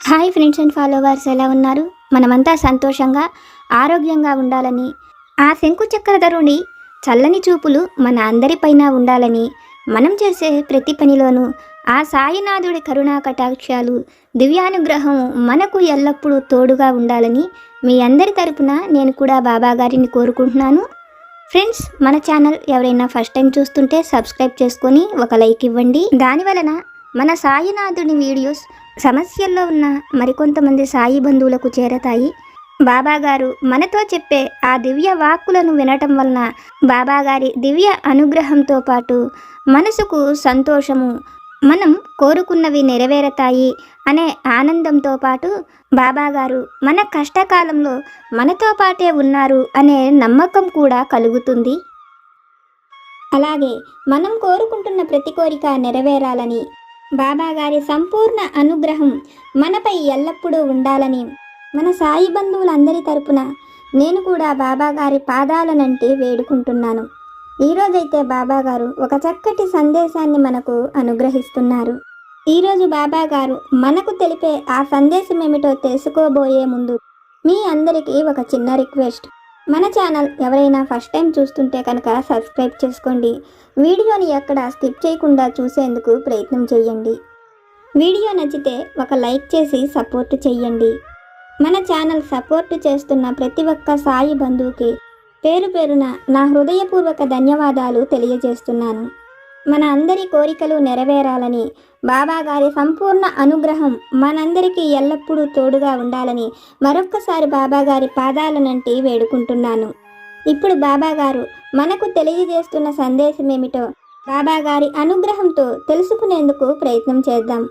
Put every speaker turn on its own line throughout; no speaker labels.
Hi friends and followers, ఎలా ఉన్నారు? మనమంతా సంతోషంగా ఆరోగ్యంగా ఉండాలని, ఆ శంకు చక్రధరుని చల్లని చూపులు మన అందరిపైన ఉండాలని, మనం చేసే ప్రతి పనిలోనూ ఆ సాయినాథుడి కరుణా కటాక్షాలు, దివ్యానుగ్రహం మనకు ఎల్లప్పుడూ తోడుగా ఉండాలని మీ అందరి తరపున నేను కూడా బాబా గారిని కోరుకుంటున్నాను. ఫ్రెండ్స్, మన ఛానల్ ఎవరైనా ఫస్ట్ టైం చూస్తుంటే సబ్స్క్రైబ్ చేసుకొని ఒక లైక్ ఇవ్వండి. దానివలన మన సాయినాథుని వీడియోస్ సమస్యల్లో ఉన్న మరికొంతమంది సాయి బంధువులకు చేరతాయి. బాబాగారు మనతో చెప్పే ఆ దివ్య వాక్కులను వినటం వలన బాబాగారి దివ్య అనుగ్రహంతో పాటు మనసుకు సంతోషము, మనం కోరుకున్నవి నెరవేరతాయి అనే ఆనందంతో పాటు బాబాగారు మన కష్టకాలంలో మనతో పాటే ఉన్నారు అనే నమ్మకం కూడా కలుగుతుంది. అలాగే మనం కోరుకుంటున్న ప్రతి కోరిక నెరవేరాలని, బాబాగారి సంపూర్ణ అనుగ్రహం మనపై ఎల్లప్పుడూ ఉండాలని మన సాయి బంధువులందరి తరపున నేను కూడా బాబాగారి పాదాలనంటే వేడుకుంటున్నాను. ఈరోజైతే బాబాగారు ఒక చక్కటి సందేశాన్ని మనకు అనుగ్రహిస్తున్నారు. ఈరోజు బాబాగారు మనకు తెలిపే ఆ సందేశం ఏమిటో తెలుసుకోబోయే ముందు మీ అందరికీ ఒక చిన్న రిక్వెస్ట్. మన ఛానల్ ఎవరైనా ఫస్ట్ టైం చూస్తుంటే కనుక సబ్స్క్రైబ్ చేసుకోండి. వీడియోని ఎక్కడ స్కిప్ చేయకుండా చూసేందుకు ప్రయత్నం చేయండి. వీడియో నచ్చితే ఒక లైక్ చేసి సపోర్ట్ చేయండి. మన ఛానల్ సపోర్ట్ చేస్తున్న ప్రతి ఒక్క సాయి బంధువుకి పేరు పేరున నా హృదయపూర్వక ధన్యవాదాలు తెలియజేస్తున్నాను. మన అందరి కోరికలు నెరవేరాలని, బాబాగారి సంపూర్ణ అనుగ్రహం మనందరికీ ఎల్లప్పుడూ తోడుగా ఉండాలని మరొక్కసారి బాబాగారి పాదాలనంటి వేడుకుంటున్నాను. ఇప్పుడు బాబాగారు మనకు తెలియజేస్తున్న సందేశం ఏమిటో బాబాగారి అనుగ్రహంతో తెలుసుకునేందుకు ప్రయత్నం చేద్దాం.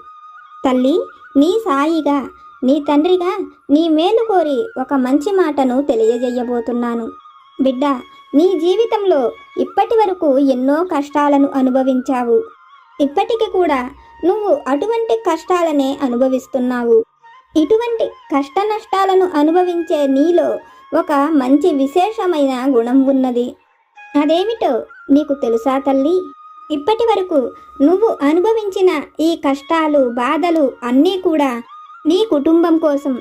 తల్లి, నీ సాయిగా, నీ తండ్రిగా నీ మేలు కోరి ఒక మంచి మాటను తెలియజేయబోతున్నాను. బిడ్డ, నీ జీవితంలో ఇప్పటి వరకు ఎన్నో కష్టాలను అనుభవించావు. ఇప్పటికి కూడా నువ్వు అటువంటి కష్టాలనే అనుభవిస్తున్నావు. ఇటువంటి కష్ట నష్టాలను అనుభవించే నీలో ఒక మంచి విశేషమైన గుణం ఉన్నది. అదేమిటో నీకు తెలుసా తల్లి? ఇప్పటి వరకు నువ్వు అనుభవించిన ఈ కష్టాలు, బాధలు అన్నీ కూడా నీ కుటుంబం కోసం,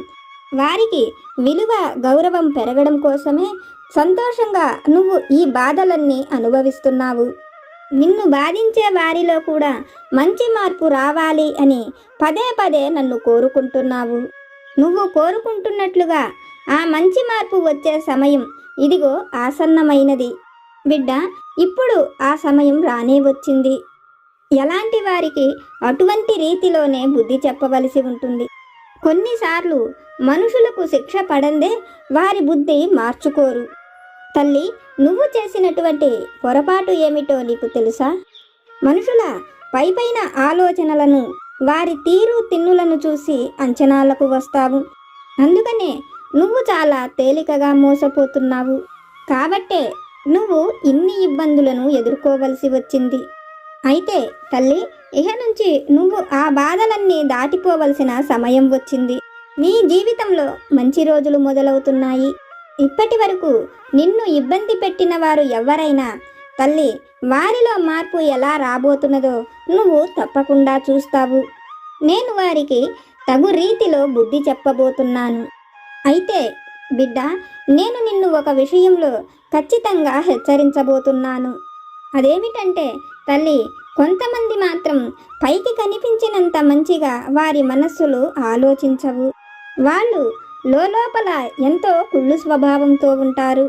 వారికి విలువ, గౌరవం పెరగడం కోసమే సంతోషంగా నువ్వు ఈ బాధలన్నీ అనుభవిస్తున్నావు. నిన్ను బాధించే వారిలో కూడా మంచి మార్పు రావాలి అని పదే పదే నన్ను కోరుకుంటున్నావు. నువ్వు కోరుకుంటున్నట్లుగా ఆ మంచి మార్పు వచ్చే సమయం ఇదిగో ఆసన్నమైనది. బిడ్డ, ఇప్పుడు ఆ సమయం రానే వచ్చింది. ఎలాంటి వారికి అటువంటి రీతిలోనే బుద్ధి చెప్పవలసి ఉంటుంది. కొన్నిసార్లు మనుషులకు శిక్ష పడందే వారి బుద్ధి మార్చుకోరు. తల్లి, నువ్వు చేసినటువంటి పొరపాటు ఏమిటో నీకు తెలుసా? మనుషుల పైపైన ఆలోచనలను, వారి తీరు తిన్నులను చూసి అంచనాలకు వస్తావు. అందుకనే నువ్వు చాలా తేలికగా మోసపోతున్నావు. కాబట్టే నువ్వు ఇన్ని ఇబ్బందులను ఎదుర్కోవలసి వచ్చింది. అయితే తల్లి, ఇహ నుంచి నువ్వు ఆ బాధలన్నీ దాటిపోవలసిన సమయం వచ్చింది. నీ జీవితంలో మంచి రోజులు మొదలవుతున్నాయి. ఇప్పటి వరకు నిన్ను ఇబ్బంది పెట్టిన వారు ఎవరైనా తల్లి, వారిలో మార్పు ఎలా రాబోతున్నదో నువ్వు తప్పకుండా చూస్తావు. నేను వారికి తగు రీతిలో బుద్ధి చెప్పబోతున్నాను. అయితే బిడ్డ, నేను నిన్ను ఒక విషయంలో ఖచ్చితంగా హెచ్చరించబోతున్నాను. అదేమిటంటే తల్లి, కొంతమంది మాత్రం పైకి కనిపించినంత మంచిగా వారి మనస్సులు ఆలోచించవు. వాళ్ళు లోపల ఎంతో కుళ్ళు స్వభావంతో ఉంటారు.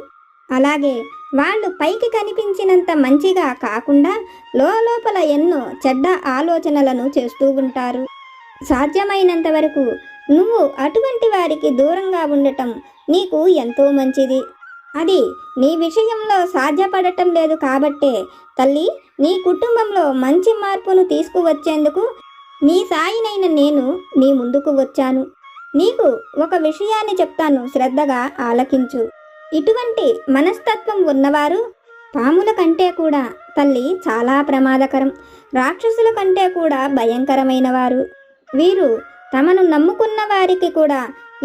అలాగే వాళ్ళు పైకి కనిపించినంత మంచిగా కాకుండా లోపల ఎన్నో చెడ్డ ఆలోచనలను చేస్తూ ఉంటారు. సాధ్యమైనంత వరకు నువ్వు అటువంటి వారికి దూరంగా ఉండటం నీకు ఎంతో మంచిది. అది నీ విషయంలో సాధ్యపడటం లేదు కాబట్టే తల్లి, నీ కుటుంబంలో మంచి మార్పును తీసుకువచ్చేందుకు నీ సాయినైన నేను నీ ముందుకు వచ్చాను. నీకు ఒక విషయాన్ని చెప్తాను, శ్రద్ధగా ఆలకించు. ఇటువంటి మనస్తత్వం ఉన్నవారు పాముల కంటే కూడా తల్లి చాలా ప్రమాదకరం, రాక్షసుల కంటే కూడా భయంకరమైన వారు. వీరు తమను నమ్ముకున్న వారికి కూడా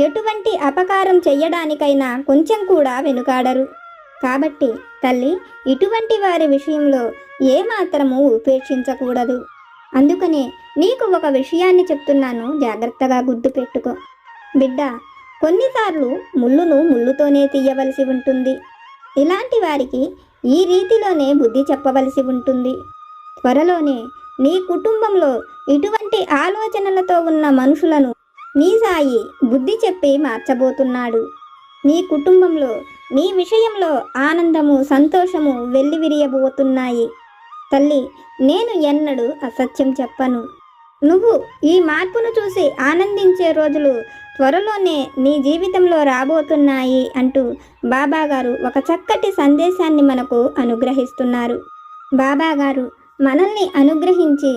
ఎటువంటి అపకారం చెయ్యడానికైనా కొంచెం కూడా వెనుకాడరు. కాబట్టి తల్లి, ఇటువంటి వారి విషయంలో ఏమాత్రము ఉపేక్షించకూడదు. అందుకనే నీకు ఒక విషయాన్ని చెప్తున్నాను, జాగ్రత్తగా గుర్తుపెట్టుకో. బిడ్డ, కొన్నిసార్లు ముళ్ళును ముళ్ళుతోనే తీయవలసి ఉంటుంది. ఇలాంటి వారికి ఈ రీతిలోనే బుద్ధి చెప్పవలసి ఉంటుంది. త్వరలోనే నీ కుటుంబంలో ఇటువంటి ఆలోచనలతో ఉన్న మనుషులను నీ సాయి బుద్ధి చెప్పి మార్చబోతున్నాడు. నీ కుటుంబంలో నీ విషయంలో ఆనందము, సంతోషము వెల్లివిరియబోతున్నాయి. తల్లి, నేను ఎన్నడూ అసత్యం చెప్పను. నువ్వు ఈ మార్పును చూసి ఆనందించే రోజులు త్వరలోనే నీ జీవితంలో రాబోతున్నాయి అంటూ బాబాగారు ఒక చక్కటి సందేశాన్ని మనకు అనుగ్రహిస్తున్నారు. బాబాగారు మనల్ని అనుగ్రహించి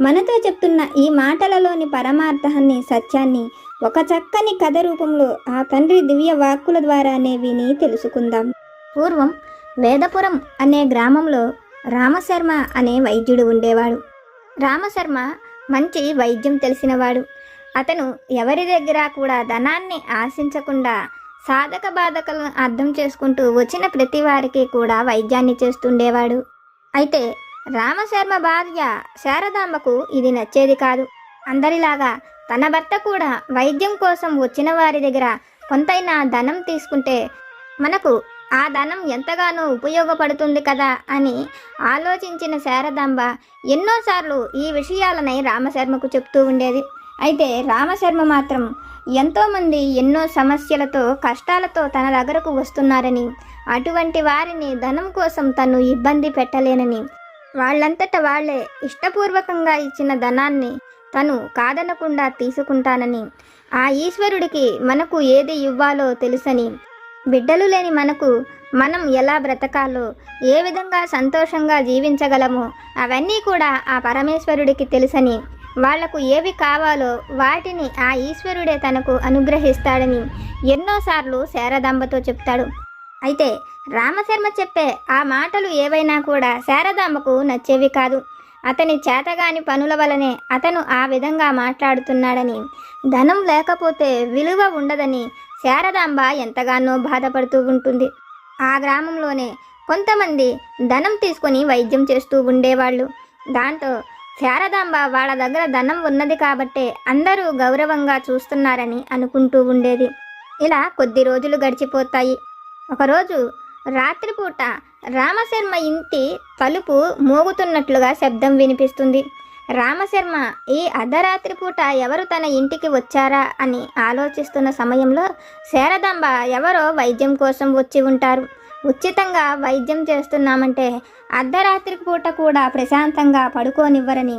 మనతో చెప్తున్న ఈ మాటలలోని పరమార్థాన్ని, సత్యాన్ని ఒక చక్కని కథ రూపంలో ఆ తండ్రి దివ్య వాక్కుల ద్వారానే విని తెలుసుకుందాం. పూర్వం వేదపురం అనే గ్రామంలో రామశర్మ అనే వైద్యుడు ఉండేవాడు. రామశర్మ మంచి వైద్యం తెలిసినవాడు. అతను ఎవరి దగ్గర కూడా ధనాన్ని ఆశించకుండా సాధక బాధకలను అర్థం చేసుకుంటూ వచ్చిన ప్రతి వారికి కూడా వైద్యాన్ని చేస్తుండేవాడు. అయితే రామశర్మ భార్య శారదాంబకు ఇది నచ్చేది కాదు. అందరిలాగా తన భర్త కూడా వైద్యం కోసం వచ్చిన వారి దగ్గర కొంతైనా ధనం తీసుకుంటే మనకు ఆ ధనం ఎంతగానో ఉపయోగపడుతుంది కదా అని ఆలోచించిన శారదాంబ ఎన్నోసార్లు ఈ విషయాలనై రామశర్మకు చెప్తూ ఉండేది. అయితే రామశర్మ మాత్రం ఎంతోమంది ఎన్నో సమస్యలతో, కష్టాలతో తన దగ్గరకు వస్తున్నారని, అటువంటి వారిని ధనం కోసం తను ఇబ్బంది పెట్టలేనని, వాళ్ళంతట వాళ్లే ఇష్టపూర్వకంగా ఇచ్చిన ధనాన్ని తను కాదనకుండా తీసుకుంటానని, ఆ ఈశ్వరుడికి మనకు ఏది ఇవ్వాలో తెలుసని, బిడ్డలు లేని మనకు మనం ఎలా బ్రతకాలో, ఏ విధంగా సంతోషంగా జీవించగలమో అవన్నీ కూడా ఆ పరమేశ్వరుడికి తెలుసని, వాళ్లకు ఏవి కావాలో వాటిని ఆ ఈశ్వరుడే తనకు అనుగ్రహిస్తాడని ఎన్నోసార్లు శారదాంబతో చెప్తాడు. అయితే రామశర్మ చెప్పే ఆ మాటలు ఏవైనా కూడా శారదాంబకు నచ్చేవి కాదు. అతని చేతగాని పనుల వలనే అతను ఆ విధంగా మాట్లాడుతున్నాడని, ధనం లేకపోతే విలువ ఉండదని శారదాంబ ఎంతగానో బాధపడుతూ ఉంటుంది. ఆ గ్రామంలోనే కొంతమంది ధనం తీసుకొని వైద్యం చేస్తూ ఉండేవాళ్ళు. దాంతో శారదాంబ వాళ్ళ దగ్గర ధనం ఉన్నది కాబట్టే అందరూ గౌరవంగా చూస్తున్నారని అనుకుంటూ ఉండేది. ఇలా కొద్ది రోజులు గడిచిపోతాయి. ఒకరోజు రాత్రిపూట రామశర్మ ఇంటి తలుపు మోగుతున్నట్లుగా శబ్దం వినిపిస్తుంది. రామశర్మ ఈ అర్ధరాత్రి పూట ఎవరు తన ఇంటికి వచ్చారా అని ఆలోచిస్తున్న సమయంలో శారదాంబ ఎవరో వైద్యం కోసం వచ్చి ఉంటారు. ఉచితంగా వైద్యం చేస్తున్నామంటే అర్ధరాత్రి పూట కూడా ప్రశాంతంగా పడుకోనివ్వరని,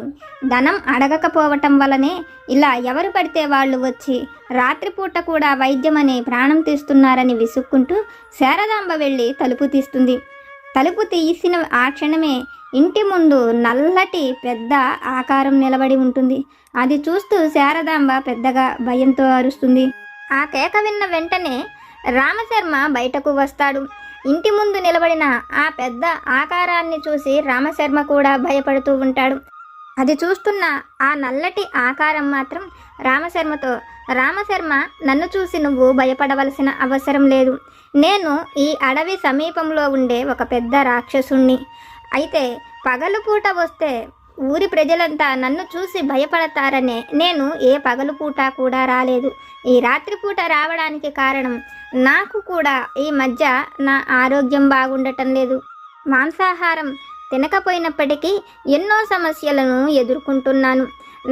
ధనం అడగకపోవటం వల్లనే ఇలా ఎవరు పడితే వాళ్ళు వచ్చి రాత్రిపూట కూడా వైద్యం అనే ప్రాణం తీస్తున్నారని విసుక్కుంటూ శారదాంబ వెళ్ళి తలుపు తీస్తుంది. తలుపు తీసిన ఆ క్షణమే ఇంటి ముందు నల్లటి పెద్ద ఆకారం నిలబడి ఉంటుంది. అది చూస్తూ శారదాంబ పెద్దగా భయంతో అరుస్తుంది. ఆ కేక విన్న వెంటనే రామశర్మ బయటకు వస్తాడు. ఇంటి ముందు నిలబడిన ఆ పెద్ద ఆకారాన్ని చూసి రామశర్మ కూడా భయపడుతూ ఉంటాడు. అది చూస్తున్న ఆ నల్లటి ఆకారం మాత్రం రామశర్మతో, రామశర్మ, నన్ను చూసి నువ్వు భయపడవలసిన అవసరం లేదు. నేను ఈ అడవి సమీపంలో ఉండే ఒక పెద్ద రాక్షసుణ్ణి. అయితే పగలు పూట వస్తే ఊరి ప్రజలంతా నన్ను చూసి భయపడతారనే నేను ఏ పగలు పూట కూడా రాలేదు. ఈ రాత్రిపూట రావడానికి కారణం నాకు కూడా ఈ మధ్య నా ఆరోగ్యం బాగుండటం లేదు. మాంసాహారం తినకపోయినప్పటికీ ఎన్నో సమస్యలను ఎదుర్కొంటున్నాను.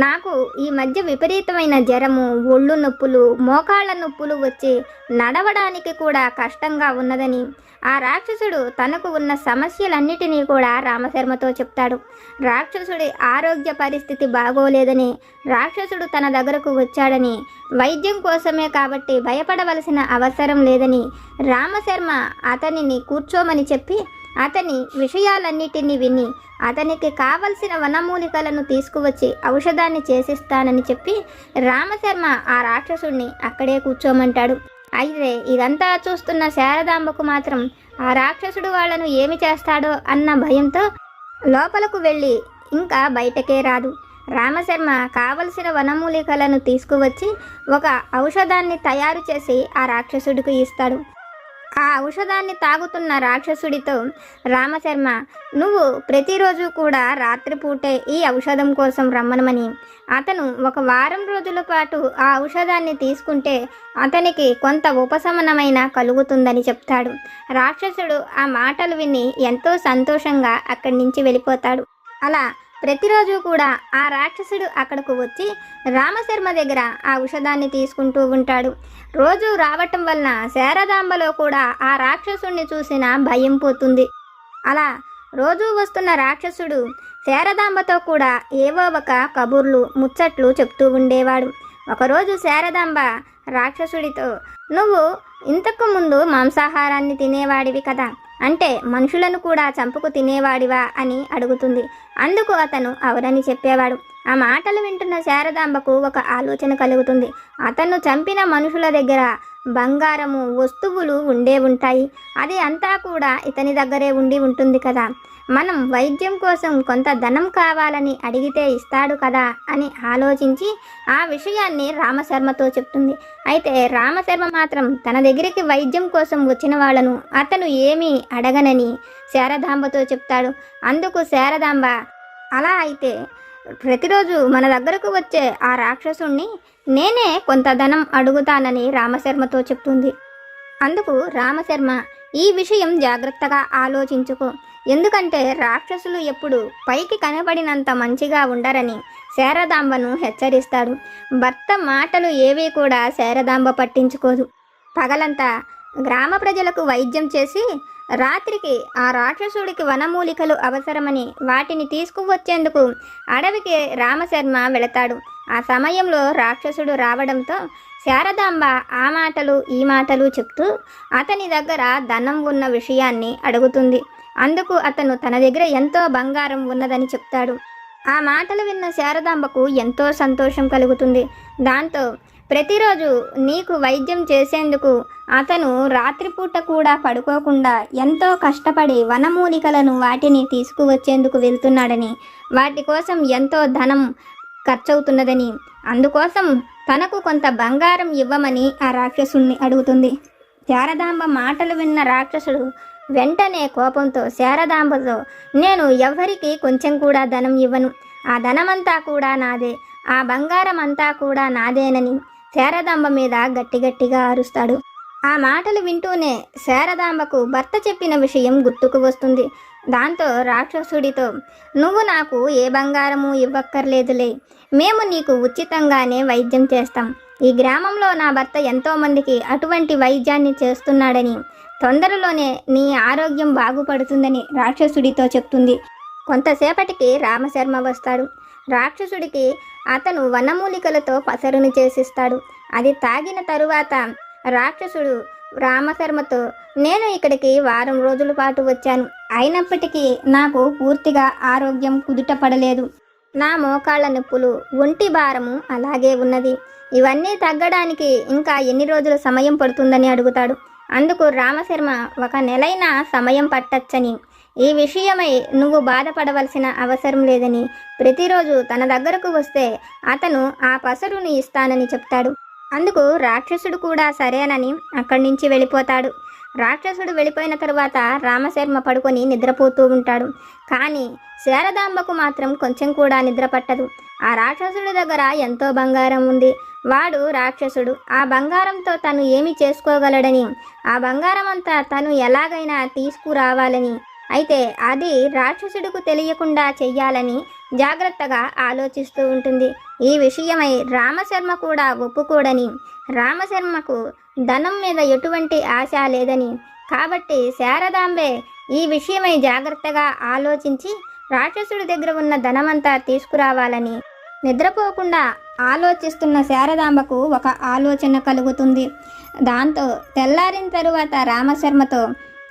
నాకు ఈ మధ్య విపరీతమైన జ్వరము, ఒళ్ళు నొప్పులు, మోకాళ్ళ నొప్పులు వచ్చి నడవడానికి కూడా కష్టంగా ఉన్నదని ఆ రాక్షసుడు తనకు ఉన్న సమస్యలన్నిటినీ కూడా రామశర్మతో చెప్తాడు. రాక్షసుడి ఆరోగ్య పరిస్థితి బాగోలేదని, రాక్షసుడు తన దగ్గరకు వచ్చాడని, వైద్యం కోసమే కాబట్టి భయపడవలసిన అవసరం లేదని రామశర్మ అతనిని కూర్చోమని చెప్పి అతని విషయాలన్నిటినీ విని అతనికి కావలసిన వనమూలికలను తీసుకువచ్చి ఔషధాన్ని చేసిస్తానని చెప్పి రామశర్మ ఆ రాక్షసుడిని అక్కడే కూర్చోమంటాడు. అయితే ఇదంతా చూస్తున్న శారదాంబకు మాత్రం ఆ రాక్షసుడు వాళ్లను ఏమి చేస్తాడో అన్న భయంతో లోపలకు వెళ్ళి ఇంకా బయటకే రాదు. రామశర్మ కావలసిన వనమూలికలను తీసుకువచ్చి ఒక ఔషధాన్ని తయారు చేసి ఆ రాక్షసుడికి ఇస్తాడు. ఆ ఔషధాన్ని తాగుతున్న రాక్షసుడితో రామశర్మ, నువ్వు ప్రతిరోజు కూడా రాత్రిపూటే ఈ ఔషధం కోసం రమ్మనమని, అతను ఒక వారం రోజుల పాటు ఆ ఔషధాన్ని తీసుకుంటే అతనికి కొంత ఉపశమనమైన కలుగుతుందని చెప్తాడు. రాక్షసుడు ఆ మాటలు విని ఎంతో సంతోషంగా అక్కడి నుంచి వెళ్ళిపోతాడు. అలా ప్రతిరోజు కూడా ఆ రాక్షసుడు అక్కడకు వచ్చి రామశర్మ దగ్గర ఆ ఔషధాన్ని తీసుకుంటూ ఉంటాడు. రోజు రావటం వలన శారదాంబలో కూడా ఆ రాక్షసుడిని చూసిన భయం పోతుంది. అలా రోజు వస్తున్న రాక్షసుడు శారదాంబతో కూడా ఏవో ఒక కబుర్లు ముచ్చట్లు చెప్తూ ఉండేవాడు. ఒకరోజు శారదాంబ రాక్షసుడితో, నువ్వు ఇంతకు ముందు మాంసాహారాన్ని తినేవాడివి కదా, అంటే మనుషులను కూడా చంపుకు తినేవాడివా అని అడుగుతుంది. అందుకు అతను అవునని చెప్పేవాడు. ఆ మాటలు వింటున్న శారదాంబకు ఒక ఆలోచన కలుగుతుంది. అతను చంపిన మనుషుల దగ్గర బంగారము వస్తువులు ఉండే ఉంటాయి, అది అంతా కూడా ఇతని దగ్గరే ఉండి ఉంటుంది కదా, మనం వైద్యం కోసం కొంత ధనం కావాలని అడిగితే ఇస్తాడు కదా అని ఆలోచించి ఆ విషయాన్ని రామశర్మతో చెప్తుంది. అయితే రామశర్మ మాత్రం తన దగ్గరికి వైద్యం కోసం వచ్చిన వాళ్లను అతను ఏమీ అడగనని శారదాంబతో చెప్తాడు. అందుకు శారదాంబ, అలా అయితే ప్రతిరోజు మన దగ్గరకు వచ్చే ఆ రాక్షసుణ్ణి నేనే కొంత ధనం అడుగుతానని రామశర్మతో చెప్తుంది. అందుకు రామశర్మ, ఈ విషయం జాగ్రత్తగా ఆలోచించుకో, ఎందుకంటే రాక్షసులు ఎప్పుడు పైకి కనబడినంత మంచిగా ఉండరని శారదాంబను హెచ్చరిస్తాడు. భర్త మాటలు ఏవీ కూడా శారదాంబ పట్టించుకోదు. పగలంతా గ్రామ ప్రజలకు వైద్యం చేసి రాత్రికి ఆ రాక్షసుడికి వనమూలికలు అవసరమని వాటిని తీసుకువచ్చేందుకు అడవికి రామశర్మ వెళతాడు. ఆ సమయంలో రాక్షసుడు రావడంతో శారదాంబ ఆ మాటలు ఈ మాటలు చెప్తూ అతని దగ్గర ధనం ఉన్న విషయాన్ని అడుగుతుంది. అందుకు అతను తన దగ్గర ఎంతో బంగారం ఉన్నదని చెప్తాడు. ఆ మాటలు విన్న శారదాంబకు ఎంతో సంతోషం కలుగుతుంది. దాంతో ప్రతిరోజు నీకు వైద్యం చేసేందుకు అతను రాత్రిపూట కూడా పడుకోకుండా ఎంతో కష్టపడి వనమూలికలను వాటిని తీసుకువచ్చేందుకు వెళ్తున్నాడని, వాటి కోసం ఎంతో ధనం ఖర్చవుతున్నదని, అందుకోసం తనకు కొంత బంగారం ఇవ్వమని ఆ రాక్షసుణ్ణి అడుగుతుంది. శారదాంబ మాటలు విన్న రాక్షసుడు వెంటనే కోపంతో శారదాంబతో, నేను ఎవ్వరికి కొంచెం కూడా ధనం ఇవ్వను, ఆ ధనమంతా కూడా నాదే, ఆ బంగారం అంతా కూడా నాదేనని శారదాంబ మీద గట్టిగట్టిగా అరుస్తాడు. ఆ మాటలు వింటూనే శారదాంబకు భర్త చెప్పిన విషయం గుర్తుకు వస్తుంది. దాంతో రాక్షసుడితో, నువ్వు నాకు ఏ బంగారము ఇవ్వక్కర్లేదులే, మేము నీకు ఉచితంగానే వైద్యం చేస్తాం. ఈ గ్రామంలో నా భర్త ఎంతోమందికి అటువంటి వైద్యాన్ని చేస్తున్నాడని, తొందరలోనే నీ ఆరోగ్యం బాగుపడుతుందని రాక్షసుడితో చెప్తుంది. కొంతసేపటికి రామశర్మ వస్తాడు. రాక్షసుడికి అతను వనమూలికలతో పసరును చేసిస్తాడు. అది తాగిన తరువాత రాక్షసుడు రామశర్మతో, నేను ఇక్కడికి వారం రోజుల పాటు వచ్చాను, అయినప్పటికీ నాకు పూర్తిగా ఆరోగ్యం కుదుట పడలేదు. నా మోకాళ్ళ నొప్పులు, ఒంటి భారము అలాగే ఉన్నది. ఇవన్నీ తగ్గడానికి ఇంకా ఎన్ని రోజుల సమయం పడుతుందని అడుగుతాడు. అందుకు రామశర్మ, 1 నెలైనా సమయం పట్టచ్చని, ఈ విషయమై నువ్వు బాధపడవలసిన అవసరం లేదని, ప్రతిరోజు తన దగ్గరకు వస్తే అతను ఆ పసరుని ఇస్తానని చెప్తాడు. అందుకు రాక్షసుడు కూడా సరేనని అక్కడి నుంచి వెళ్ళిపోతాడు. రాక్షసుడు వెళ్ళిపోయిన తరువాత రామశర్మ పడుకొని నిద్రపోతూ ఉంటాడు. కానీ శారదాంబకు మాత్రం కొంచెం కూడా నిద్ర పట్టదు. ఆ రాక్షసుడి దగ్గర ఎంతో బంగారం ఉంది. వాడు రాక్షసుడు. ఆ బంగారంతో తను ఏమి చేసుకోగలడని, ఆ బంగారం అంతా తను ఎలాగైనా తీసుకురావాలని, అయితే అది రాక్షసుడికి తెలియకుండా చెయ్యాలని జాగ్రత్తగా ఆలోచిస్తూ ఉంటుంది. ఈ విషయమై రామశర్మ కూడా ఒప్పుకోడని, రామశర్మకు ధనం మీద ఎటువంటి ఆశ లేదని, కాబట్టి శారదాంబే ఈ విషయమై జాగ్రత్తగా ఆలోచించి రాక్షసుడి దగ్గర ఉన్న ధనమంతా తీసుకురావాలని నిద్రపోకుండా ఆలోచిస్తున్న శారదాంబకు ఒక ఆలోచన కలుగుతుంది. దాంతో తెల్లారిన తరువాత రామశర్మతో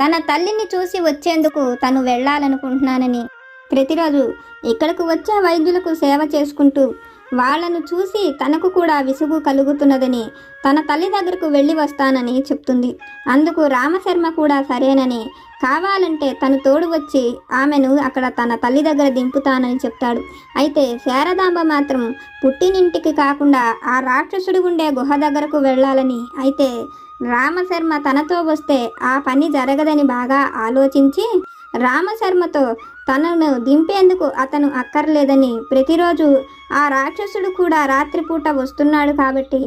తన తల్లిని చూసి వచ్చేందుకు తను వెళ్ళాలనుకుంటున్నానని, ప్రతిరోజు ఇక్కడకు వచ్చే వైద్యులకు సేవ చేసుకుంటూ వాళ్లను చూసి తనకు కూడా విసుగు కలుగుతున్నదని తన తల్లి దగ్గరకు వెళ్ళి వస్తానని చెప్తుంది. అందుకు రామశర్మ కూడా సరేనని కావాలంటే తను తోడు వచ్చి ఆమెను అక్కడ తన తల్లి దగ్గర దింపుతానని చెప్తాడు. అయితే శారదాంబ మాత్రం పుట్టినింటికి కాకుండా ఆ రాక్షసుడు ఉండే గుహ దగ్గరకు వెళ్ళాలని, అయితే రామశర్మ తనతో వస్తే ఆ పని జరగదని బాగా ఆలోచించి రామశర్మతో తనను దింపేందుకు అతను అక్కర్లేదని, ప్రతిరోజు ఆ రాక్షసుడు కూడా రాత్రిపూట వస్తున్నాడు కాబట్టి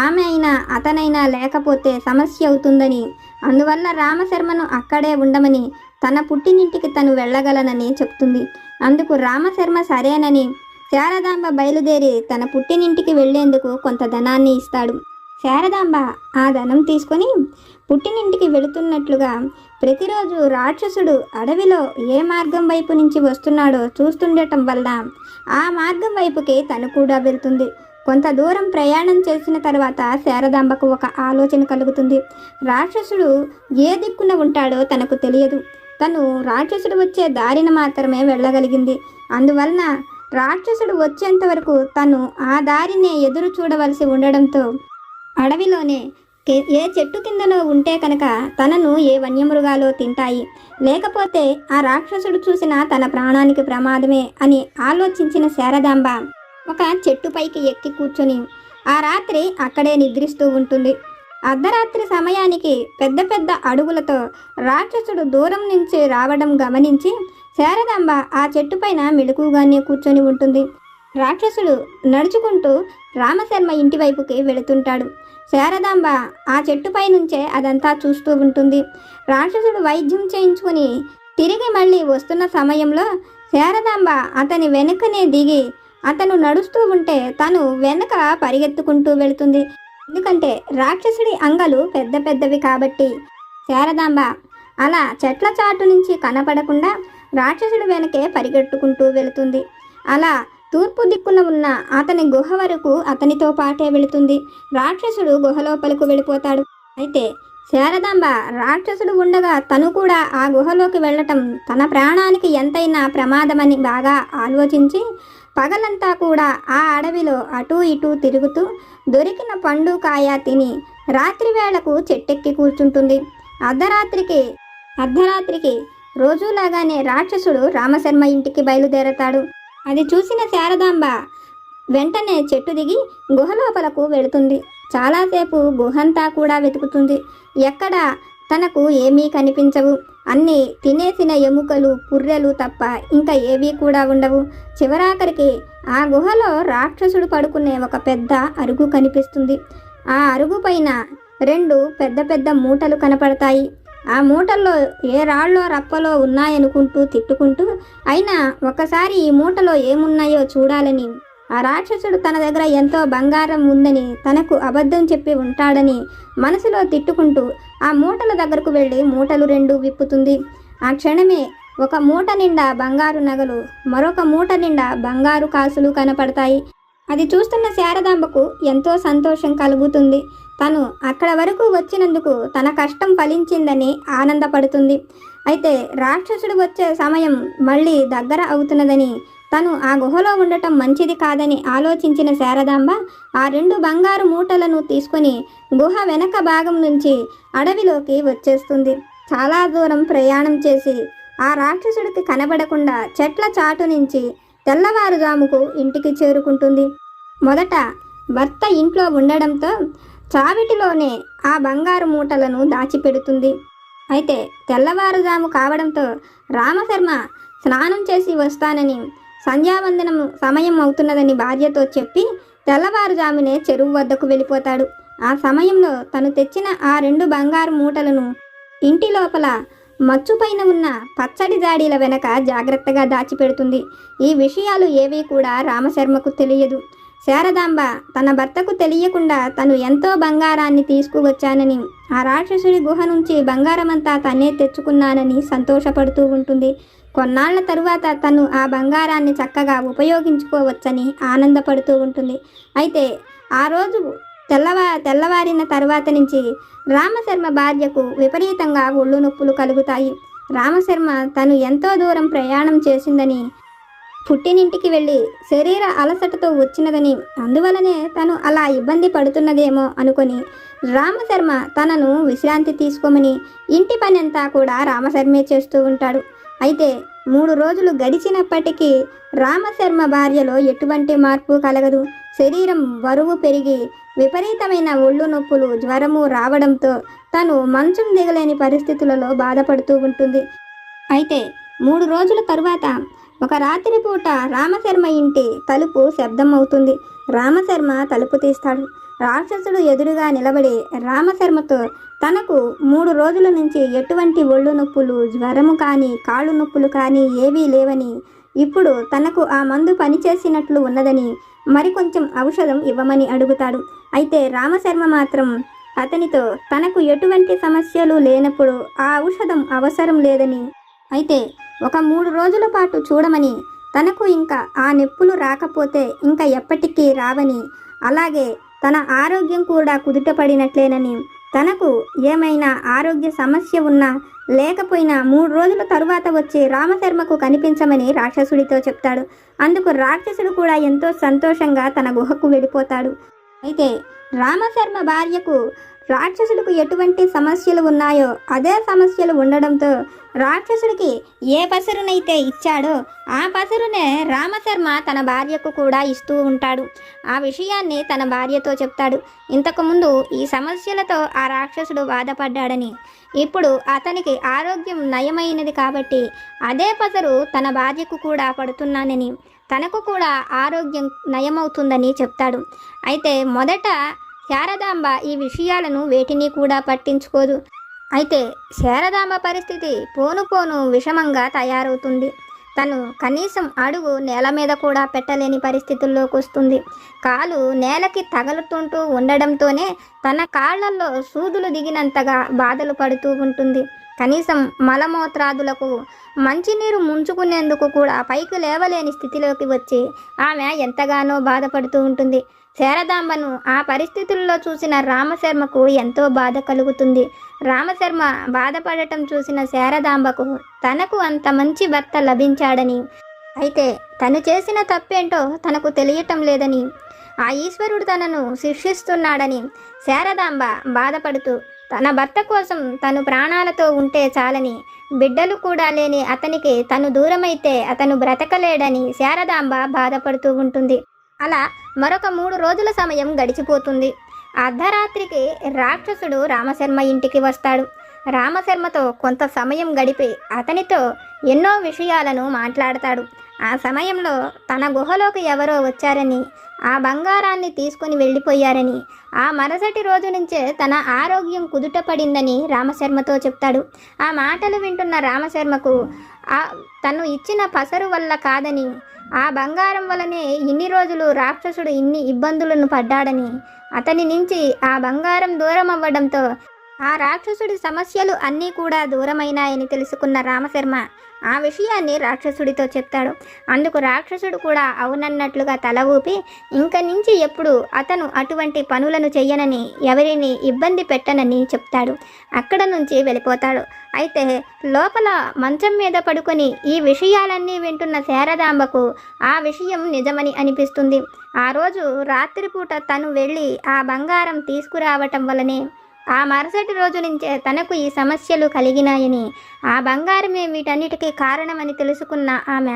ఆమె అయినా అతనైనా లేకపోతే సమస్య అవుతుందని, అందువల్ల రామశర్మను అక్కడే ఉండమని, తన పుట్టినింటికి తను వెళ్ళగలనని చెప్తుంది. అందుకు రామశర్మ సరేనని శారదాంబ బయలుదేరి తన పుట్టినింటికి వెళ్లేందుకు కొంత ధనాన్ని ఇస్తాడు. శారదాంబ ఆ ధనం తీసుకొని పుట్టినింటికి వెళుతున్నట్లుగా ప్రతిరోజు రాక్షసుడు అడవిలో ఏ మార్గం వైపు నుంచి వస్తున్నాడో చూస్తుండటం వల్ల ఆ మార్గం వైపుకి తను కూడా వెళ్తుంది. కొంత దూరం ప్రయాణం చేసిన తర్వాత శారదాంబకు ఒక ఆలోచన కలుగుతుంది. రాక్షసుడు ఏ దిక్కున ఉంటాడో తనకు తెలియదు. తను రాక్షసుడు వచ్చే దారిన మాత్రమే వెళ్ళగలిగింది. అందువలన రాక్షసుడు వచ్చేంత వరకు తను ఆ దారినే ఎదురు చూడవలసి ఉండడంతో అడవిలోనే ఏ చెట్టు కిందనో ఉంటే కనుక తనను ఏ వన్యమృగాలో తింటాయి, లేకపోతే ఆ రాక్షసుడు చూసిన తన ప్రాణానికి ప్రమాదమే అని ఆలోచించిన శారదాంబ ఒక చెట్టుపైకి ఎక్కి కూర్చొని ఆ రాత్రి అక్కడే నిద్రిస్తూ ఉంటుంది. అర్ధరాత్రి సమయానికి పెద్ద పెద్ద అడుగులతో రాక్షసుడు దూరం నుంచి రావడం గమనించి శారదాంబ ఆ చెట్టుపైన మెలకుగానే కూర్చొని ఉంటుంది. రాక్షసుడు నడుచుకుంటూ రామశర్మ ఇంటి వైపుకి వెళుతుంటాడు. శారదాంబ ఆ చెట్టుపై నుంచే అదంతా చూస్తూ ఉంటుంది. రాక్షసుడు వైద్యం చేయించుకొని తిరిగి మళ్ళీ వస్తున్న సమయంలో శారదాంబ అతని వెనుకనే దిగి అతను నడుస్తూ ఉంటే తను వెనక పరిగెత్తుకుంటూ వెళుతుంది. ఎందుకంటే రాక్షసుడి అంగలు పెద్ద పెద్దవి కాబట్టి శారదాంబ అలా చెట్ల చాటు నుంచి కనపడకుండా రాక్షసుడి వెనకే పరిగెట్టుకుంటూ వెళుతుంది. అలా తూర్పు దిక్కున ఉన్న అతని గుహ వరకు అతనితో పాటే వెళుతుంది. రాక్షసుడు గుహ లోపలకు వెళ్ళిపోతాడు. అయితే శారదాంబ రాక్షసుడు ఉండగా తను కూడా ఆ గుహలోకి వెళ్ళటం తన ప్రాణానికి ఎంతైనా ప్రమాదమని బాగా ఆలోచించి పగలంతా కూడా ఆ అడవిలో అటూ ఇటూ తిరుగుతూ దొరికిన పండు కాయ తిని రాత్రి వేళకు చెట్టెక్కి కూర్చుంటుంది. అర్ధరాత్రికి రోజులాగానే రాక్షసుడు రామశర్మ ఇంటికి బయలుదేరతాడు. అది చూసిన శారదాంబ వెంటనే చెట్టు దిగి గుహ లోపలకు వెళుతుంది. చాలాసేపు గుహంతా కూడా వెతుకుతుంది. ఎక్కడ తనకు ఏమీ కనిపించవు. అన్నీ తినేసిన ఎముకలు, పుర్రెలు తప్ప ఇంకా ఏవీ కూడా ఉండవు. చివరాఖరికి ఆ గుహలో రాక్షసుడు పడుకునే ఒక పెద్ద అరుగు కనిపిస్తుంది. ఆ అరుగు పైన 2 పెద్ద పెద్ద మూటలు కనపడతాయి. ఆ మూటల్లో ఏ రాళ్ళో రప్పలో ఉన్నాయనుకుంటూ తిట్టుకుంటూ, అయినా ఒకసారి ఈ మూటలో ఏమున్నాయో చూడాలని, ఆ రాక్షసుడు తన దగ్గర ఎంతో బంగారం ఉందని తనకు అబద్ధం చెప్పి ఉంటాడని మనసులో తిట్టుకుంటూ ఆ మూటల దగ్గరకు వెళ్ళి మూటలు 2 విప్పుతుంది. ఆ క్షణమే ఒక మూట నిండా బంగారు నగలు, మరొక మూట నిండా బంగారు కాసులు కనపడతాయి. అది చూస్తున్న శారదాంబకు ఎంతో సంతోషం కలుగుతుంది. తను అక్కడ వరకు వచ్చినందుకు తన కష్టం ఫలించిందని ఆనందపడుతుంది. అయితే రాక్షసుడు వచ్చే సమయం మళ్ళీ దగ్గర అవుతున్నదని, తను ఆ గుహలో ఉండటం మంచిది కాదని ఆలోచించిన శారదాంబ ఆ 2 బంగారు మూటలను తీసుకొని గుహ వెనక భాగం నుంచి అడవిలోకి వచ్చేస్తుంది. చాలా దూరం ప్రయాణం చేసి ఆ రాక్షసుడికి కనబడకుండా చెట్ల చాటు నుంచి తెల్లవారుజాముకు ఇంటికి చేరుకుంటుంది. మొదట భర్త ఇంట్లో ఉండడంతో చావిటిలోనే ఆ బంగారు మూటలను దాచిపెడుతుంది. అయితే తెల్లవారుజాము కావడంతో రామశర్మ స్నానం చేసి వస్తానని, సంధ్యావందనం సమయం అవుతున్నదని భార్యతో చెప్పి తెల్లవారుజామునే చెరువు వద్దకు వెళ్ళిపోతాడు. ఆ సమయంలో తను తెచ్చిన ఆ 2 బంగారు మూటలను ఇంటి లోపల మచ్చుపైన ఉన్న పచ్చడి జాడీల వెనక జాగ్రత్తగా దాచిపెడుతుంది. ఈ విషయాలు ఏవీ కూడా రామశర్మకు తెలియదు. శారదాంబ తన భర్తకు తెలియకుండా తను ఎంతో బంగారాన్ని తీసుకువచ్చానని, ఆ రాక్షసుడి గుహ నుంచి బంగారమంతా తనే తెచ్చుకున్నానని సంతోషపడుతూ ఉంటుంది. కొన్నాళ్ల తరువాత తను ఆ బంగారాన్ని చక్కగా ఉపయోగించుకోవచ్చని ఆనందపడుతూ ఉంటుంది. అయితే ఆ రోజు తెల్లవారిన తర్వాత నుంచి రామశర్మ భార్యకు విపరీతంగా ఒళ్ళు నొప్పులు కలుగుతాయి. రామశర్మ తను ఎంతో దూరం ప్రయాణం చేసిందని పుట్టినింటికి వెళ్ళి శరీర అలసటతో వచ్చినదని, అందువలనే తను అలా ఇబ్బంది పడుతున్నదేమో అనుకొని రామశర్మ తనను విశ్రాంతి తీసుకోమని ఇంటి పని అంతా కూడా రామశర్మే చేస్తూ ఉంటాడు. అయితే 3 రోజులు గడిచినప్పటికీ రామశర్మ భార్యలో ఎటువంటి మార్పు కలగదు. శరీరం బరువు పెరిగి విపరీతమైన ఒళ్ళు నొప్పులు, జ్వరము రావడంతో తను మంచం దిగలేని పరిస్థితులలో బాధపడుతూ ఉంటుంది. అయితే 3 రోజుల తరువాత ఒక రాత్రి పూట రామశర్మ ఇంటి తలుపు శబ్దం అవుతుంది. రామశర్మ తలుపు తీస్తాడు. రాక్షసుడు ఎదురుగా నిలబడి రామశర్మతో తనకు 3 రోజుల నుంచి ఎటువంటి ఒళ్ళు నొప్పులు, జ్వరము కానీ, కాళ్ళు నొప్పులు కానీ ఏవీ లేవని, ఇప్పుడు తనకు ఆ మందు పనిచేసినట్లు ఉన్నదని, మరికొంచెం ఔషధం ఇవ్వమని అడుగుతాడు. అయితే రామశర్మ మాత్రం అతనితో తనకు ఎటువంటి సమస్యలు లేనప్పుడు ఆ ఔషధం అవసరం లేదని, అయితే ఒక 3 రోజుల పాటు చూడమని, తనకు ఇంకా ఆ నొప్పులు రాకపోతే ఇంకా ఎప్పటికీ రావని, అలాగే తన ఆరోగ్యం కూడా కుదుటపడినట్లేనని, తనకు ఏమైనా ఆరోగ్య సమస్య ఉన్నా లేకపోయినా 3 రోజుల తరువాత వచ్చి రామశర్మకు కనిపించమని రాక్షసుడితో చెప్తాడు. అందుకు రాక్షసుడు కూడా ఎంతో సంతోషంగా తన గుహకు వెళ్ళిపోతాడు. అయితే రామశర్మ భార్యకు రాక్షసుడికి ఎటువంటి సమస్యలు ఉన్నాయో అదే సమస్యలు ఉండడంతో రాక్షసుడికి ఏ పసరునైతే ఇచ్చాడో ఆ పసరునే రామశర్మ తన భార్యకు కూడా ఇస్తూ ఉంటాడు. ఆ విషయాన్ని తన భార్యతో చెప్తాడు. ఇంతకుముందు ఈ సమస్యలతో ఆ రాక్షసుడు బాధపడ్డాడని, ఇప్పుడు అతనికి ఆరోగ్యం నయమైనది కాబట్టి అదే పసరు తన భార్యకు కూడా పడుతున్నానని, తనకు కూడా ఆరోగ్యం నయమవుతుందని చెప్తాడు. అయితే మొదట శారదాంబ ఈ విషయాలను వేటిని కూడా పట్టించుకోదు. అయితే శారదాంబ పరిస్థితి పోను విషమంగా తయారవుతుంది. తను కనీసం అడుగు నేల మీద కూడా పెట్టలేని పరిస్థితుల్లోకి వస్తుంది. కాలు నేలకి తగులుతుంటూ ఉండడంతోనే తన కాళ్లలో సూదులు దిగినంతగా బాధలు పడుతూ ఉంటుంది. కనీసం మలమూత్రాదులకు మంచినీరు ముంచుకునేందుకు కూడా పైకి లేవలేని స్థితిలోకి వచ్చి ఆమె ఎంతగానో బాధపడుతూ ఉంటుంది. శారదాంబను ఆ పరిస్థితుల్లో చూసిన రామశర్మకు ఎంతో బాధ కలుగుతుంది. రామశర్మ బాధపడటం చూసిన శారదాంబకు తనకు అంత మంచి భర్త లభించాడని, అయితే తను చేసిన తప్పేంటో తనకు తెలియటం లేదని, ఆ ఈశ్వరుడు తనను శిక్షిస్తున్నాడని శారదాంబ బాధపడుతూ తన భర్త కోసం తను ప్రాణాలతో ఉంటే చాలని, బిడ్డలు కూడా లేని అతనికి తను దూరమైతే అతను బ్రతకలేడని శారదాంబ బాధపడుతూ ఉంటుంది. అలా మరొక 3 రోజుల సమయం గడిచిపోతుంది. అర్ధరాత్రికి రాక్షసుడు రామశర్మ ఇంటికి వస్తాడు. రామశర్మతో కొంత సమయం గడిపి అతనితో ఎన్నో విషయాలను మాట్లాడతాడు. ఆ సమయంలో తన గుహలోకి ఎవరో వచ్చారని, ఆ బంగారాన్ని తీసుకుని వెళ్ళిపోయారని, ఆ మరుసటి రోజు నుంచే తన ఆరోగ్యం కుదుటపడిందని రామశర్మతో చెప్తాడు. ఆ మాటలు వింటున్న రామశర్మకు తను ఇచ్చిన పసరు వల్ల కాదని, ఆ బంగారం వలనే ఇన్ని రోజులు రాక్షసుడు ఇన్ని ఇబ్బందులను పడ్డాడని, అతని నుంచి ఆ బంగారం దూరం అవ్వడంతో ఆ రాక్షసుడి సమస్యలు అన్నీ కూడా దూరమైనాయని తెలుసుకున్న రామశర్మ ఆ విషయాన్ని రాక్షసుడితో చెప్తాడు. అందుకు రాక్షసుడు కూడా అవునన్నట్లుగా తల ఊపి ఇంక నుంచి ఎప్పుడు అతను అటువంటి పనులను చెయ్యనని, ఎవరిని ఇబ్బంది పెట్టనని చెప్తాడు. అక్కడ నుంచి వెళ్ళిపోతాడు. అయితే లోపల మంచం మీద పడుకొని ఈ విషయాలన్నీ వింటున్న శారదాంబకు ఆ విషయం నిజమని అనిపిస్తుంది. ఆ రోజు రాత్రిపూట తను వెళ్ళి ఆ బంగారం తీసుకురావటం వల్లనే ఆ మరుసటి రోజు నుంచే తనకు ఈ సమస్యలు కలిగినాయని, ఆ బంగారమే వీటన్నిటికీ కారణమని తెలుసుకున్న ఆమె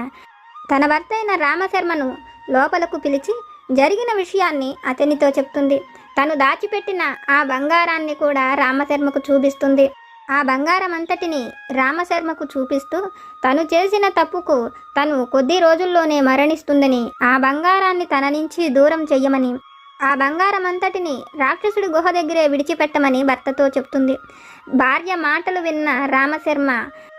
తన భర్త అయిన రామశర్మను లోపలకు పిలిచి జరిగిన విషయాన్ని అతనితో చెప్తుంది. తను దాచిపెట్టిన ఆ బంగారాన్ని కూడా రామశర్మకు చూపిస్తుంది. ఆ బంగారం అంతటిని రామశర్మకు చూపిస్తూ తను చేసిన తప్పుకు తను కొద్ది రోజుల్లోనే మరణిస్తుందని, ఆ బంగారాన్ని తన నుంచి దూరం చెయ్యమని, ఆ బంగారం అంతటిని రాక్షసుడి గుహ దగ్గరే విడిచిపెట్టమని భర్తతో చెప్తుంది. భార్య మాటలు విన్న రామశర్మ,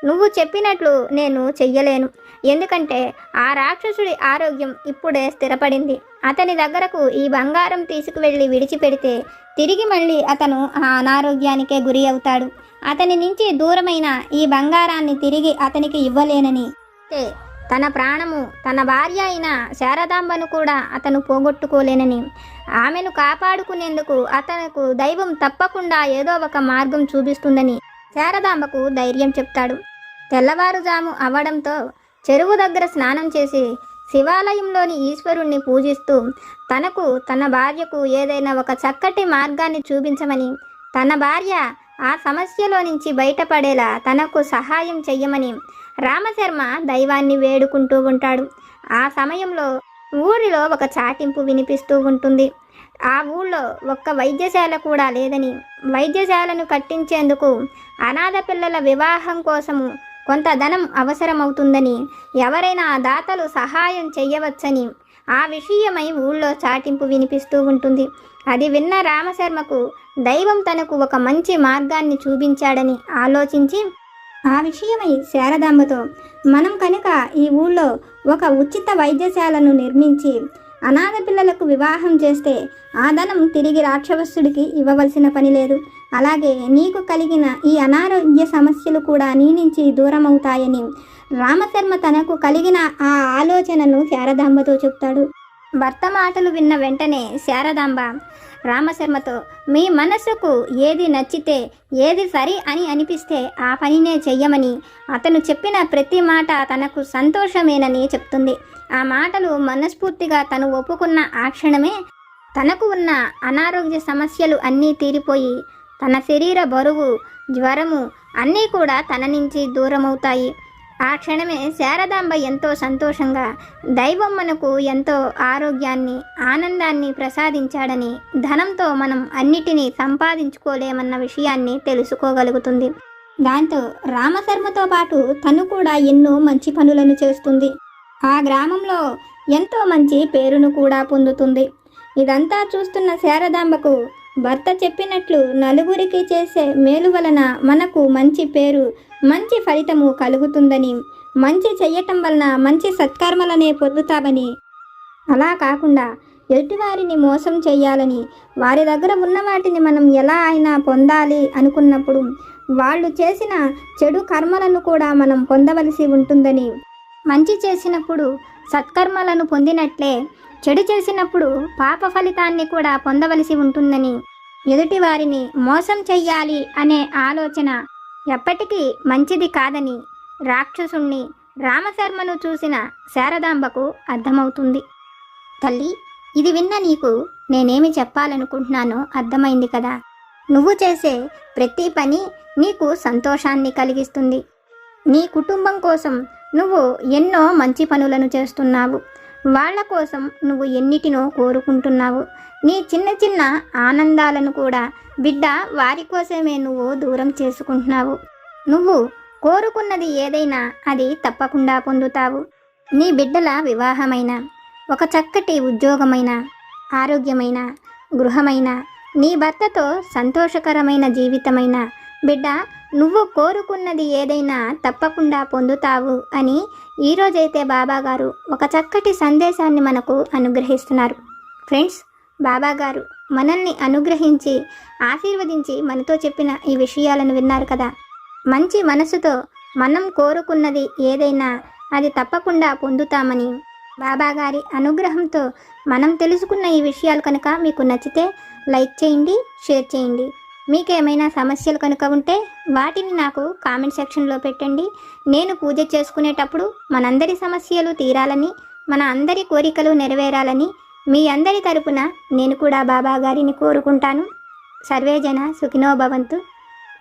నువ్వు చెప్పినట్లు నేను చెయ్యలేను, ఎందుకంటే ఆ రాక్షసుడి ఆరోగ్యం ఇప్పుడే స్థిరపడింది. అతని దగ్గరకు ఈ బంగారం తీసుకువెళ్ళి విడిచిపెడితే తిరిగి మళ్ళీ అతను ఆ అనారోగ్యానికే గురి అవుతాడు. అతని నుంచి దూరమైన ఈ బంగారాన్ని తిరిగి అతనికి ఇవ్వలేనని, తన ప్రాణము తన భార్య అయిన శారదాంబను కూడా అతను పోగొట్టుకోలేనని, ఆమెను కాపాడుకునేందుకు అతనుకు దైవం తప్పకుండా ఏదో ఒక మార్గం చూపిస్తుందని శారదాంబకు ధైర్యం చెప్తాడు. తెల్లవారుజాము అవ్వడంతో చెరువు దగ్గర స్నానం చేసి శివాలయంలోని ఈశ్వరుణ్ణి పూజిస్తూ తనకు తన భార్యకు ఏదైనా ఒక చక్కటి మార్గాన్ని చూపించమని, తన భార్య ఆ సమస్యలో నుంచి బయటపడేలా తనకు సహాయం చెయ్యమని రామశర్మ దైవాన్ని వేడుకుంటూ ఉంటాడు. ఆ సమయంలో ఊరిలో ఒక చాటింపు వినిపిస్తూ ఉంటుంది. ఆ ఊళ్ళో ఒక్క వైద్యశాల కూడా లేదని, వైద్యశాలను కట్టించేందుకు అనాథ పిల్లల వివాహం కోసము కొంత ధనం అవసరమవుతుందని, ఎవరైనా దాతలు సహాయం చెయ్యవచ్చని ఆ విషయమై ఊళ్ళో చాటింపు వినిపిస్తూ ఉంటుంది. అది విన్న రామశర్మకు దైవం తనకు ఒక మంచి మార్గాన్ని చూపించాడని ఆలోచించి ఆ విషయమై శారదాంబతో, మనం కనుక ఈ ఊళ్ళో ఒక ఉచిత వైద్యశాలను నిర్మించి అనాథ పిల్లలకు వివాహం చేస్తే ఆ ధనం తిరిగి రాక్షసుడికి ఇవ్వవలసిన పని లేదు. అలాగే నీకు కలిగిన ఈ అనారోగ్య సమస్యలు కూడా నీ నుంచి దూరమవుతాయని రామశర్మ తనకు కలిగిన ఆ ఆలోచనను శారదాంబతో చెప్తాడు. భర్త మాటలు విన్న వెంటనే శారదాంబ రామశర్మతో, మీ మనసుకు ఏది నచ్చితే, ఏది సరి అని అనిపిస్తే ఆ పనినే చెయ్యమని, అతను చెప్పిన ప్రతి మాట తనకు సంతోషమేనని చెప్తుంది. ఆ మాటలు మనస్ఫూర్తిగా తను ఒప్పుకున్న ఆ క్షణమే తనకు ఉన్న అనారోగ్య సమస్యలు అన్నీ తీరిపోయి తన శరీర బరువు, జ్వరము అన్నీ కూడా తన నుంచి దూరమవుతాయి. ఆ క్షణమే శారదాంబ ఎంతో సంతోషంగా దైవం మనకు ఎంతో ఆరోగ్యాన్ని, ఆనందాన్ని ప్రసాదించాడని, ధనంతో మనం అన్నిటినీ సంపాదించుకోలేమన్న విషయాన్ని తెలుసుకోగలుగుతుంది. దాంతో రామశర్మతో పాటు తను కూడా ఎన్నో మంచి పనులను చేస్తుంది. ఆ గ్రామంలో ఎంతో మంచి పేరును కూడా పొందుతుంది. ఇదంతా చూస్తున్న శారదాంబకు భర్త చెప్పినట్లు నలుగురికి చేసే మేలు వలన మనకు మంచి పేరు, మంచి ఫలితము కలుగుతుందని, మంచి చెయ్యటం వలన మంచి సత్కర్మలనే పొందుతామని, అలా కాకుండా ఎదుటివారిని మోసం చెయ్యాలని, వారి దగ్గర ఉన్న వాటిని మనం ఎలా అయినా పొందాలి అనుకున్నప్పుడు వాళ్ళు చేసిన చెడు కర్మలను కూడా మనం పొందవలసి ఉంటుందని, మంచి చేసినప్పుడు సత్కర్మలను పొందినట్లే చెడు చేసినప్పుడు పాప ఫలితాన్ని కూడా పొందవలసి ఉంటుందని, ఎదుటి వారిని మోసం చెయ్యాలి అనే ఆలోచన ఎప్పటికీ మంచిది కాదని రాక్షసుణ్ణి రామశర్మను చూసిన శారదాంబకు అర్థమవుతుంది. తల్లి, ఇది విన్న నీకు నేనేమి చెప్పాలనుకుంటున్నానో అర్థమైంది కదా. నువ్వు చేసే ప్రతి పని నీకు సంతోషాన్ని కలిగిస్తుంది. నీ కుటుంబం కోసం నువ్వు ఎన్నో మంచి పనులను చేస్తున్నావు. వాళ్ళ కోసం నువ్వు ఎన్నిటినో కోరుకుంటున్నావు. నీ చిన్న చిన్న ఆనందాలను కూడా బిడ్డ వారి కోసమే నువ్వు దూరం చేసుకుంటున్నావు. నువ్వు కోరుకున్నది ఏదైనా అది తప్పకుండా పొందుతావు. నీ బిడ్డల వివాహమైన, ఒక చక్కటి ఉద్యోగమైన, ఆరోగ్యమైన, గృహమైన, నీ భర్తతో సంతోషకరమైన జీవితమైన, బిడ్డ నువ్వు కోరుకున్నది ఏదైనా తప్పకుండా పొందుతావు అని ఈరోజైతే బాబాగారు ఒక చక్కటి సందేశాన్ని మనకు అనుగ్రహిస్తున్నారు. ఫ్రెండ్స్, బాబాగారు మనల్ని అనుగ్రహించి ఆశీర్వదించి మనతో చెప్పిన ఈ విషయాలను విన్నారు కదా. మంచి మనసుతో మనం కోరుకున్నది ఏదైనా అది తప్పకుండా పొందుతామని బాబాగారి అనుగ్రహంతో మనం తెలుసుకున్న ఈ విషయాలు కనుక మీకు నచ్చితే లైక్ చేయండి, షేర్ చేయండి. మీకేమైనా సమస్యలు కనుక ఉంటే వాటిని నాకు కామెంట్ సెక్షన్లో పెట్టండి. నేను పూజ చేసుకునేటప్పుడు మనందరి సమస్యలు తీరాలని, మన అందరి కోరికలు నెరవేరాలని మీ అందరి తరపున నేను కూడా బాబా గారిని కోరుకుంటాను. సర్వేజన సుఖినో భవంతు.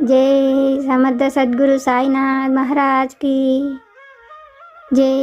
జై సమర్థ సద్గురు సాయినాథ్ మహారాజ్ కి జై.